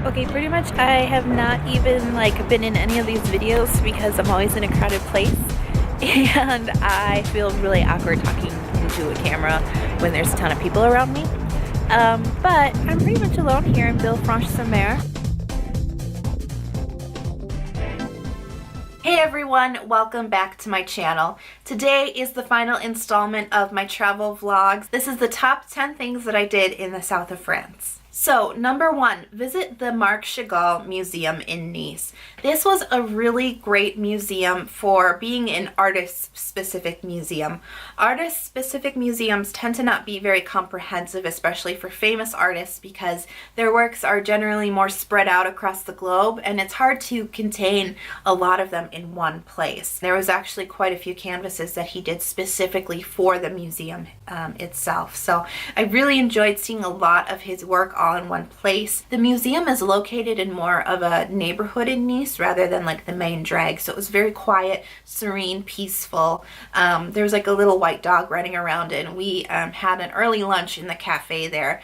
Okay, pretty much I have not even been in any of these videos because I'm always in a crowded place and I feel really awkward talking into a camera when there's a ton of people around me. But I'm pretty much alone here in Villefranche-sur-Mer. Hey everyone, welcome back to my channel. Today is the final installment of my travel vlogs. This is the top 10 things that I did in the south of France. So, number 1, visit the Marc Chagall Museum in Nice. This was a really great museum for being an artist-specific museum. Artist-specific museums tend to not be very comprehensive, especially for famous artists, because their works are generally more spread out across the globe, and it's hard to contain a lot of them in one place. There was actually quite a few canvases that he did specifically for the museum itself. So I really enjoyed seeing a lot of his work all in one place. The museum is located in more of a neighborhood in Nice rather than like the main drag, so it was very quiet, serene, peaceful. There was like a little white dog running around, and we had an early lunch in the cafe there.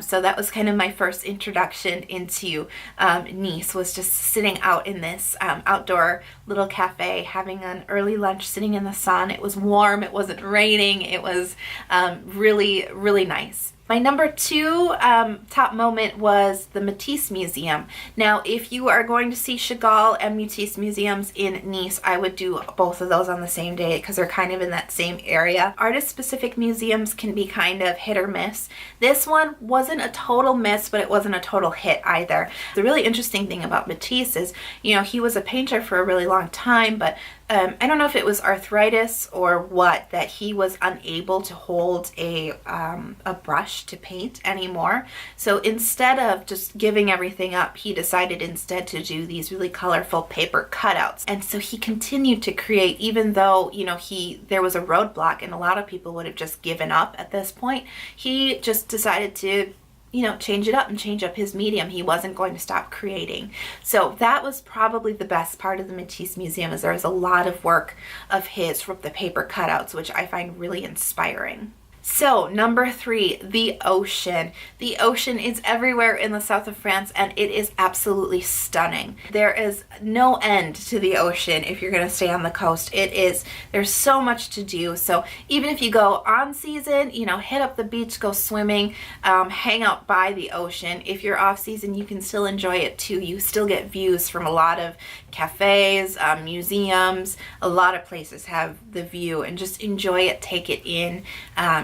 So that was kind of my first introduction into Nice, was just sitting out in this outdoor little cafe having an early lunch, sitting in the sun. It was warm, it wasn't raining, it was really, really nice. My number 2 top moment was the Matisse Museum. Now, if you are going to see Chagall and Matisse museums in Nice, I would do both of those on the same day because they're kind of in that same area. Artist-specific museums can be kind of hit or miss. This one wasn't a total miss, but it wasn't a total hit either. The really interesting thing about Matisse is, you know, he was a painter for a really long time, but I don't know if it was arthritis or what, that he was unable to hold a brush to paint anymore. So instead of just giving everything up, he decided instead to do these really colorful paper cutouts. And so he continued to create, even though, you know, there was a roadblock and a lot of people would have just given up at this point. He just decided to, you know, change it up and change up his medium. He wasn't going to stop creating. So that was probably the best part of the Matisse Museum, is there was a lot of work of his from the paper cutouts, which I find really inspiring. So, number 3, the ocean. The ocean is everywhere in the south of France, and it is absolutely stunning. There is no end to the ocean if you're going to stay on the coast. There's so much to do. So even if you go on season, you know, hit up the beach, go swimming, hang out by the ocean. If you're off season, you can still enjoy it too. You still get views from a lot of cafes, museums. A lot of places have the view, and just enjoy it, take it in,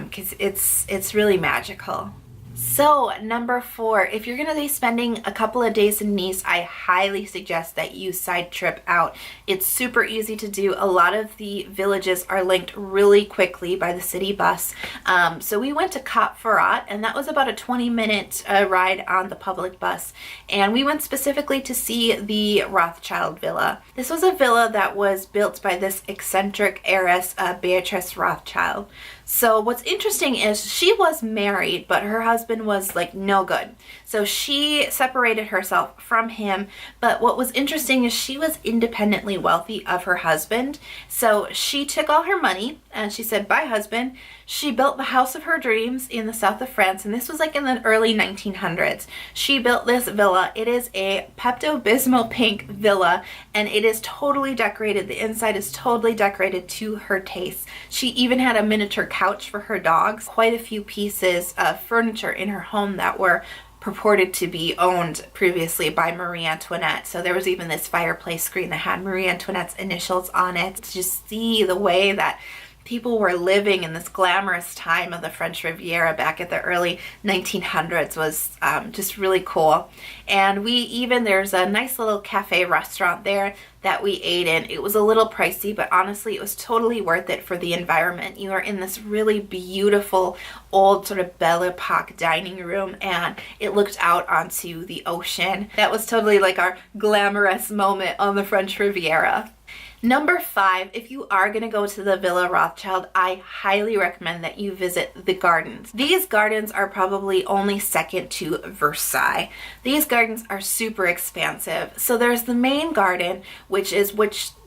because it's really magical. So, number 4, if you're going to be spending a couple of days in Nice, I highly suggest that you side trip out. It's super easy to do. A lot of the villages are linked really quickly by the city bus. So we went to Cap Ferrat, and that was about a 20-minute ride on the public bus. And we went specifically to see the Rothschild Villa. This was a villa that was built by this eccentric heiress, Beatrice Rothschild. So what's interesting is she was married, but her husband was like no good. So she separated herself from him. But what was interesting is she was independently wealthy of her husband. So she took all her money and she said, "Bye, husband." She built the house of her dreams in the south of France, and this was like in the early 1900s. She built this villa. It is a Pepto-Bismol pink villa, and it is totally decorated. The inside is totally decorated to her taste. She even had a miniature couch for her dogs, quite a few pieces of furniture in her home that were purported to be owned previously by Marie Antoinette. So there was even this fireplace screen that had Marie Antoinette's initials on it. To just see the way that people were living in this glamorous time of the French Riviera back at the early 1900s was just really cool. And there's a nice little cafe restaurant there that we ate in. It was a little pricey, but honestly it was totally worth it for the environment. You are in this really beautiful old sort of Belle Epoque dining room, and it looked out onto the ocean. That was totally like our glamorous moment on the French Riviera. Number 5, if you are going to go to the Villa Rothschild, I highly recommend that you visit the gardens. These gardens are probably only second to Versailles. These gardens are super expansive. So there's the main garden, which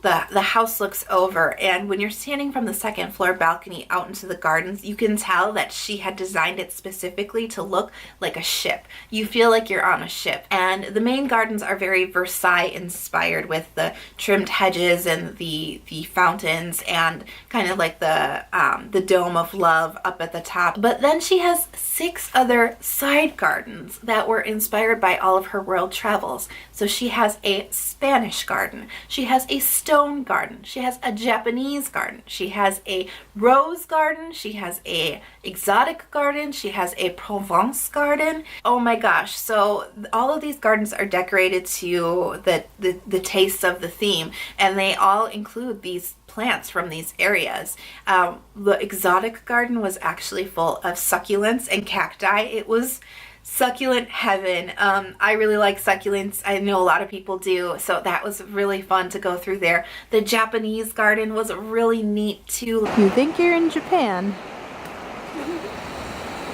the house looks over, and when you're standing from the second floor balcony out into the gardens, you can tell that she had designed it specifically to look like a ship. You feel like you're on a ship. And the main gardens are very Versailles inspired, with the trimmed hedges and the fountains and kind of like the dome of love up at the top. But then she has 6 other side gardens that were inspired by all of her world travels. So she has a Spanish garden, she has a stone garden, she has a Japanese garden, she has a rose garden, she has a exotic garden, she has a Provence garden. Oh my gosh. So all of these gardens are decorated to the tastes of the theme, and they all include these plants from these areas. The exotic garden was actually full of succulents and cacti. It was succulent heaven. I really like succulents. I know a lot of people do, so that was really fun to go through there. The Japanese garden was really neat too. You think you're in Japan,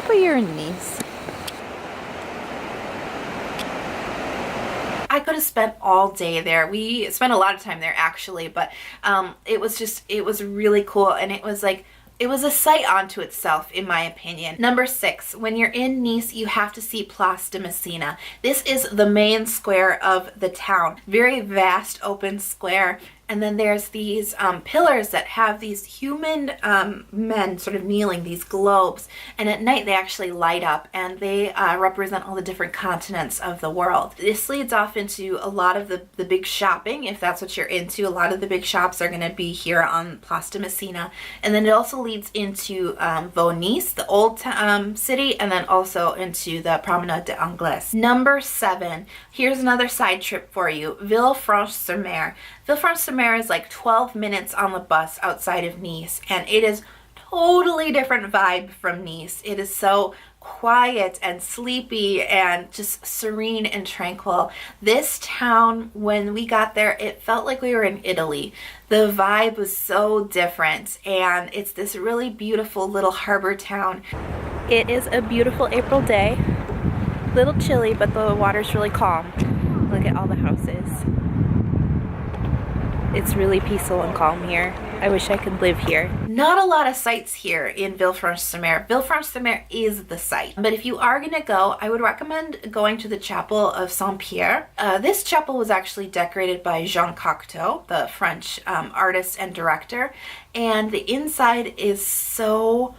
but you're in Nice. I could have spent all day there. We spent a lot of time there actually, but it was really cool, and it was a sight unto itself, in my opinion. Number 6, when you're in Nice, you have to see Place de Messina. This is the main square of the town. Very vast open square. And then there's these pillars that have these human men sort of kneeling, these globes. And at night they actually light up, and they represent all the different continents of the world. This leads off into a lot of the big shopping, if that's what you're into. A lot of the big shops are going to be here on Place de Messina. And then it also leads into Nice, the old city, and then also into the Promenade des Anglais. Number 7, here's another side trip for you, Villefranche-sur-Mer. Villefranche-sur-Mer is like 12 minutes on the bus outside of Nice, and it is totally different vibe from Nice. It is so quiet and sleepy and just serene and tranquil. This town, when we got there, it felt like we were in Italy. The vibe was so different, and it's this really beautiful little harbor town. It is a beautiful April day. A little chilly, but the water's really calm. Look at all the houses. It's really peaceful and calm here. I wish I could live here. Not a lot of sights here in Villefranche-sur-Mer. Villefranche-sur-Mer is the site. But if you are gonna go, I would recommend going to the Chapel of Saint-Pierre. This chapel was actually decorated by Jean Cocteau, the French artist and director. And the inside is so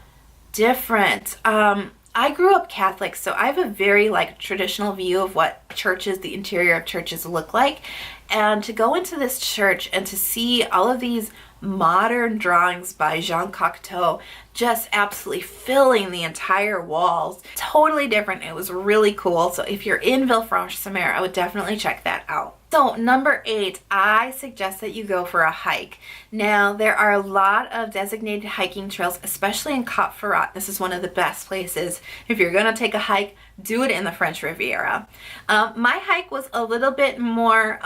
different. I grew up Catholic, so I have a very traditional view of what churches, the interior of churches look like. And to go into this church and to see all of these modern drawings by Jean Cocteau just absolutely filling the entire walls, totally different. It was really cool. So if you're in Villefranche-sur-Mer, I would definitely check that out. So number 8, I suggest that you go for a hike. Now, there are a lot of designated hiking trails, especially in Cap Ferrat. This is one of the best places. If you're gonna take a hike, do it in the French Riviera. My hike was a little bit more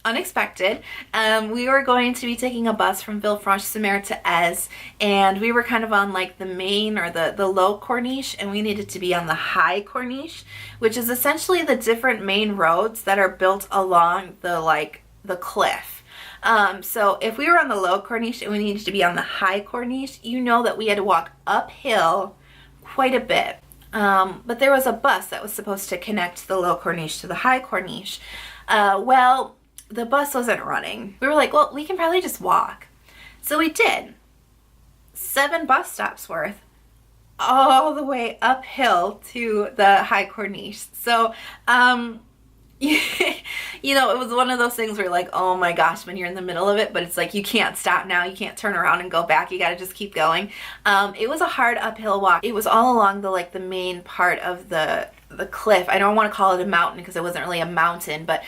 unexpected. We were going to be taking a bus from Villefranche-sur-Mer to Aise, and we were kind of on the main or the low Corniche, and we needed to be on the high Corniche, which is essentially the different main roads that are built along the cliff. So if we were on the low Corniche and we needed to be on the high Corniche, you know that we had to walk uphill quite a bit. But there was a bus that was supposed to connect the low Corniche to the high Corniche. Well, the bus wasn't running. We were like, well, we can probably just walk. So we did. 7 bus stops worth, all the way uphill to the high Corniche. So, you know, it was one of those things where you're like, oh my gosh, when you're in the middle of it, but it's like, you can't stop now. You can't turn around and go back. You got to just keep going. It was a hard uphill walk. It was all along the main part of the cliff. I don't want to call it a mountain because it wasn't really a mountain, but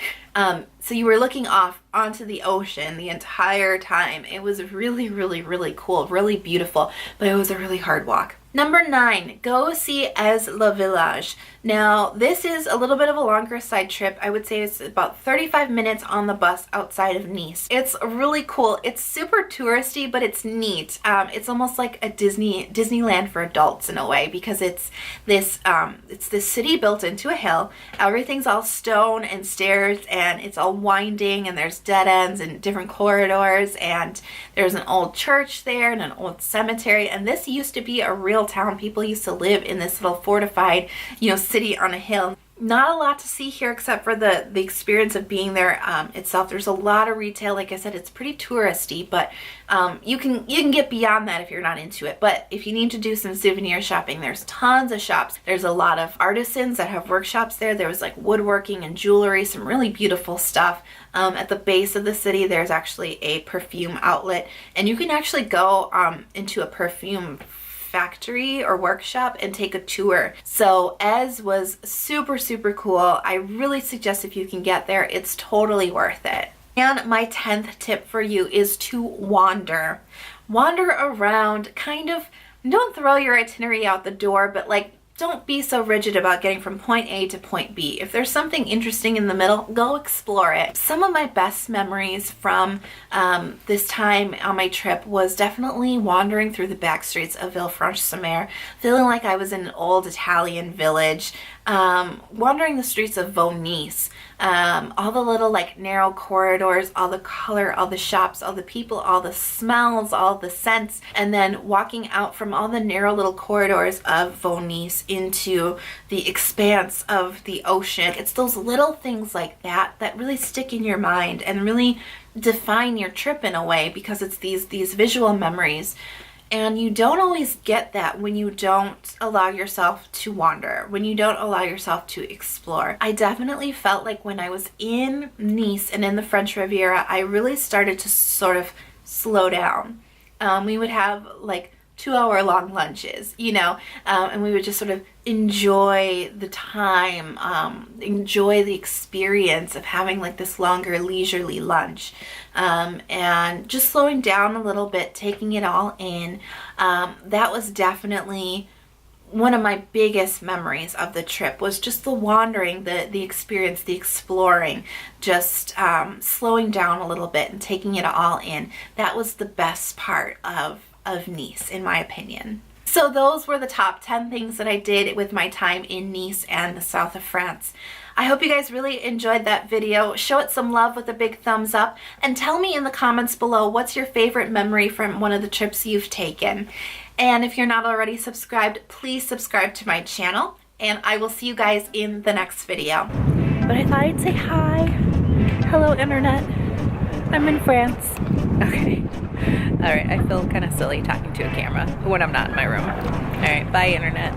so you were looking off onto the ocean the entire time. It was really, really, really cool, really beautiful, but it was a really hard walk. Number 9, go see Aise le Village. Now, this is a little bit of a longer side trip. I would say it's about 35 minutes on the bus outside of Nice. It's really cool. It's super touristy, but it's neat. It's almost like a Disneyland for adults in a way, because it's this city built into a hill. Everything's all stone and stairs, and and it's all winding and there's dead ends and different corridors, and there's an old church there and an old cemetery, and this used to be a real town. People used to live in this little fortified, city on a hill. Not a lot to see here except for the experience of being there itself. There's a lot of retail. Like I said, it's pretty touristy, but you can get beyond that if you're not into it. But if you need to do some souvenir shopping, there's tons of shops. There's a lot of artisans that have workshops there. There was like woodworking and jewelry, some really beautiful stuff. At the base of the city, there's actually a perfume outlet, and you can actually go into a perfume factory or workshop and take a tour. So Ez was super, super cool. I really suggest if you can get there, it's totally worth it. And my 10th tip for you is to wander. Wander around, kind of, don't throw your itinerary out the door, but like, don't be so rigid about getting from point A to point B. If there's something interesting in the middle, go explore it. Some of my best memories from this time on my trip was definitely wandering through the back streets of Villefranche-sur-Mer, feeling like I was in an old Italian village, wandering the streets of Nice, all the little like narrow corridors, all the color, all the shops, all the people, all the smells, all the scents, and then walking out from all the narrow little corridors of Nice into the expanse of the ocean. It's those little things like that that really stick in your mind and really define your trip in a way, because it's these visual memories. And you don't always get that when you don't allow yourself to wander, when you don't allow yourself to explore. I definitely felt like when I was in Nice and in the French Riviera, I really started to sort of slow down. We would have like 2-hour-long lunches, and we would just sort of enjoy the time, enjoy the experience of having like this longer leisurely lunch, and just slowing down a little bit, taking it all in. That was definitely one of my biggest memories of the trip, was just the wandering, the experience, the exploring, just slowing down a little bit and taking it all in. That was the best part of Nice, in my opinion. So those were the top 10 things that I did with my time in Nice and the south of France. I hope you guys really enjoyed that video. Show it some love with a big thumbs up, and tell me in the comments below what's your favorite memory from one of the trips you've taken. And if you're not already subscribed, please subscribe to my channel, and I will see you guys in the next video. But I thought I'd say hi. Hello, internet. I'm in France. Okay. Alright, I feel kind of silly talking to a camera when I'm not in my room. Alright, bye, internet.